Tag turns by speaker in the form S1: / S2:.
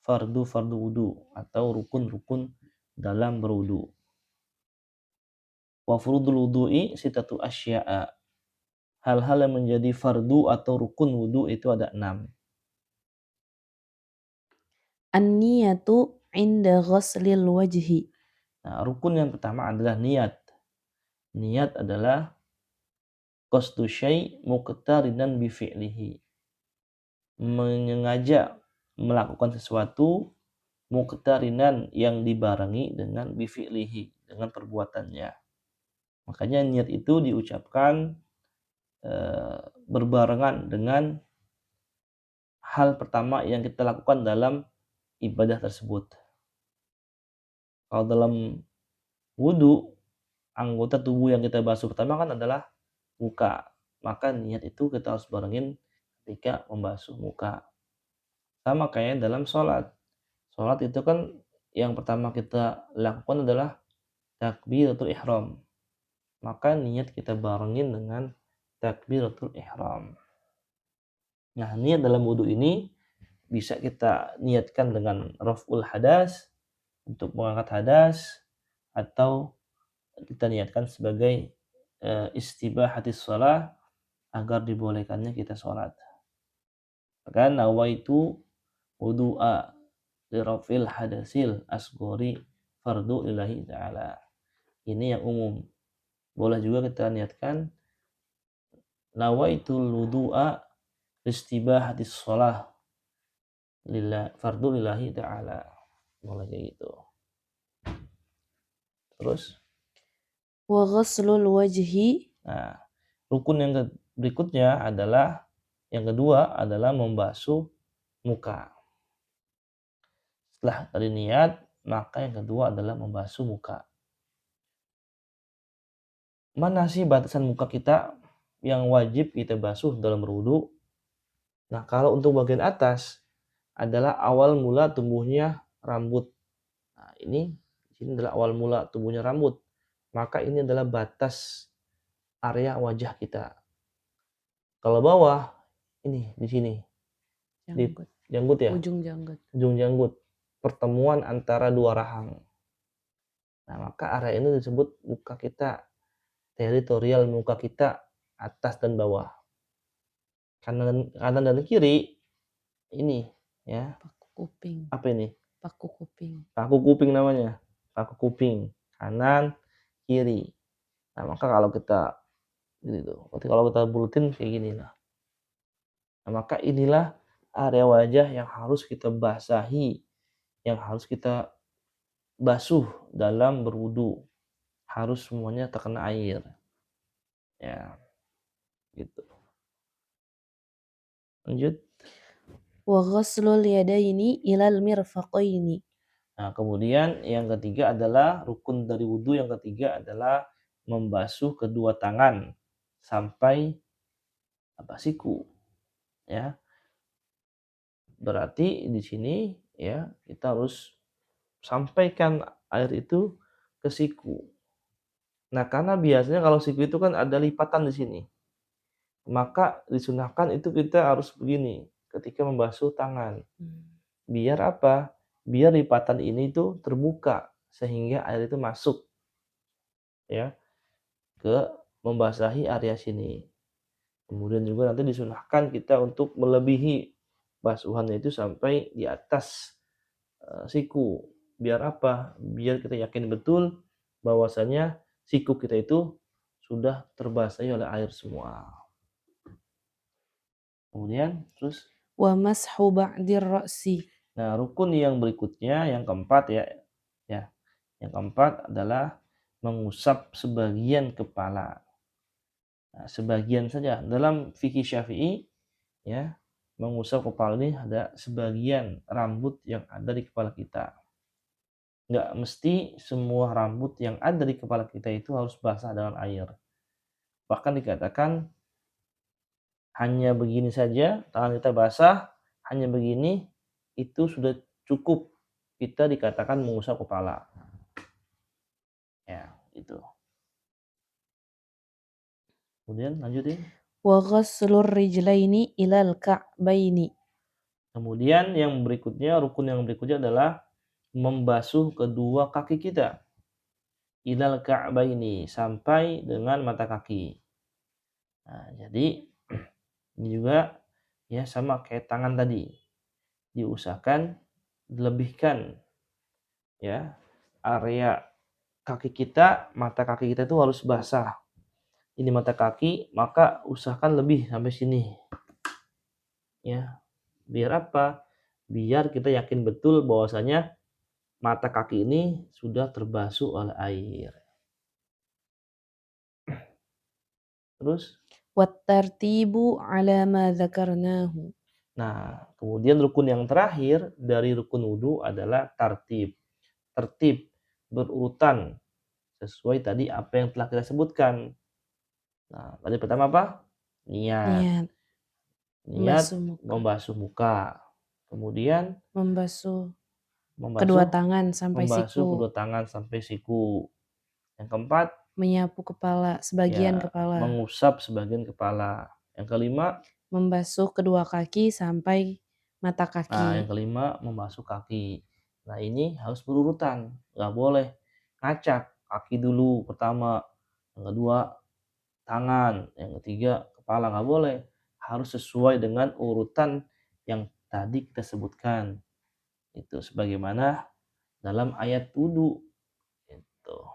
S1: fardu wudu atau rukun-rukun dalam berwudu. Wa furudul wudu'i sitatu asya'a. Hal-hal yang menjadi fardu atau rukun wudu itu ada 6.
S2: An-niyatu 'inda ghaslil wajhi.
S1: Nah, rukun yang pertama adalah niat. Niat adalah qasdu syai' muqtarinan bi fi'lihi. Menyengaja melakukan sesuatu muqtarinan yang dibarengi dengan bi fi'lihi, dengan perbuatannya. Makanya niat itu diucapkan berbarengan dengan hal pertama yang kita lakukan dalam ibadah tersebut. Kalau dalam wudu, anggota tubuh yang kita basuh pertama kan adalah muka. Maka niat itu kita harus barengin ketika membasuh muka. Sama kayak dalam sholat. Sholat itu kan yang pertama kita lakukan adalah takbiratul ihram. Maka niat kita barengin dengan takbiratul ihram. Nah, niat dalam wudu ini bisa kita niatkan dengan raf'ul hadas, untuk mengangkat hadas, atau kita niatkan sebagai istibahatis shalah, agar dibolehkannya kita sholat. Maka nawaitu wudu'a li raf'il hadasil asghari fardu lillahi ta'ala. Ini yang umum. Boleh juga kita niatkan nawaitul wudu'a istibahatis shalah fardu lillahi ta'ala. Boleh kayak gitu. Terus
S2: Wa ghaslul wajhi.
S1: nah, rukun yang berikutnya adalah yang kedua adalah membasuh muka. Setelah tadi niat, maka yang kedua adalah membasuh muka. Mana sih batasan muka kita yang wajib kita basuh dalam berwudu? Nah, kalau untuk bagian atas adalah awal mula tumbuhnya rambut. Nah, ini di sini adalah awal mula tumbuhnya rambut. Maka ini adalah batas area wajah kita. Kalau bawah, ini di sini, di
S2: Janggut.
S1: janggut ya,
S2: Ujung janggut.
S1: ujung janggut, pertemuan antara dua rahang. Nah, maka area ini disebut muka kita, teritorial muka kita, atas dan bawah. Kanan dan kiri ini ya.
S2: Paku kuping.
S1: Apa ini?
S2: Paku kuping.
S1: Paku kuping namanya. Paku kuping, kanan, kiri. Nah, maka kalau kita gitu, kalau kita bulutin kayak gini lah. Nah, maka inilah area wajah yang harus kita basahi, yang harus kita basuh dalam berwudu. Harus semuanya terkena air. Ya, gitu. Lanjut.
S2: Wa ghaslul yadaini ilal mirfaqaini.
S1: Nah, kemudian yang ketiga adalah rukun dari wudu, yang ketiga adalah membasuh kedua tangan sampai siku, ya. Berarti di sini ya kita harus sampaikan air itu ke siku. Nah, karena biasanya kalau siku itu kan ada lipatan di sini. Maka disunahkan itu kita harus begini ketika membasuh tangan. Biar apa? Biar lipatan ini tuh terbuka sehingga air itu masuk ya ke membasahi area sini. Kemudian juga nanti disunahkan kita untuk melebihi basuhannya itu sampai di atas siku. Biar apa? Biar kita yakin betul bahwasanya siku kita itu sudah terbasahi oleh air semua. Kemudian terus
S2: Wa mashu ba'dir ra'si.
S1: nah, rukun yang berikutnya yang keempat ya. Yang keempat adalah mengusap sebagian kepala. Nah, sebagian saja. Dalam fikih Syafi'i ya, mengusap kepala ini ada sebagian rambut yang ada di kepala kita. Nggak mesti semua rambut yang ada di kepala kita itu harus basah dengan air. Bahkan dikatakan hanya begini saja, tangan kita basah, hanya begini, itu sudah cukup kita dikatakan mengusap kepala. Ya, itu. Kemudian lanjutin.
S2: Wa ghaslur rijlaini ilal ka'baini.
S1: Kemudian yang berikutnya, rukun yang berikutnya adalah membasuh kedua kaki kita. Ilal ka'baini, sampai dengan mata kaki. Nah, jadi ini juga ya sama kayak tangan tadi. Diusahakan dilebihkan ya area kaki kita, mata kaki kita itu harus basah. Ini mata kaki, maka usahakan lebih sampai sini. Ya, biar apa? Biar kita yakin betul bahwasanya mata kaki ini sudah terbasuh oleh air. Terus,
S2: Wat-tartibu 'ala ma dzakarnahu.
S1: nah, kemudian rukun yang terakhir dari rukun wudu adalah tartib. Tertib, berurutan sesuai tadi apa yang telah kita sebutkan. Nah, tadi pertama apa? Niat.
S2: Niat,
S1: Niat
S2: membasuh muka,
S1: membasuh muka. Kemudian
S2: membasuh kedua
S1: membasuh
S2: tangan sampai
S1: membasuh
S2: siku,
S1: kedua tangan sampai siku. Yang keempat,
S2: menyapu kepala, sebagian
S1: ya
S2: kepala,
S1: mengusap sebagian kepala. Yang kelima,
S2: membasuh kedua kaki sampai mata
S1: yang
S2: kaki.
S1: kelima membasuh kaki. Nah, ini harus berurutan, nggak boleh ngacak. Kaki dulu pertama, yang kedua tangan, yang ketiga kepala, nggak boleh. Harus sesuai dengan urutan yang tadi kita sebutkan. Itu sebagaimana dalam ayat wudu. Itu.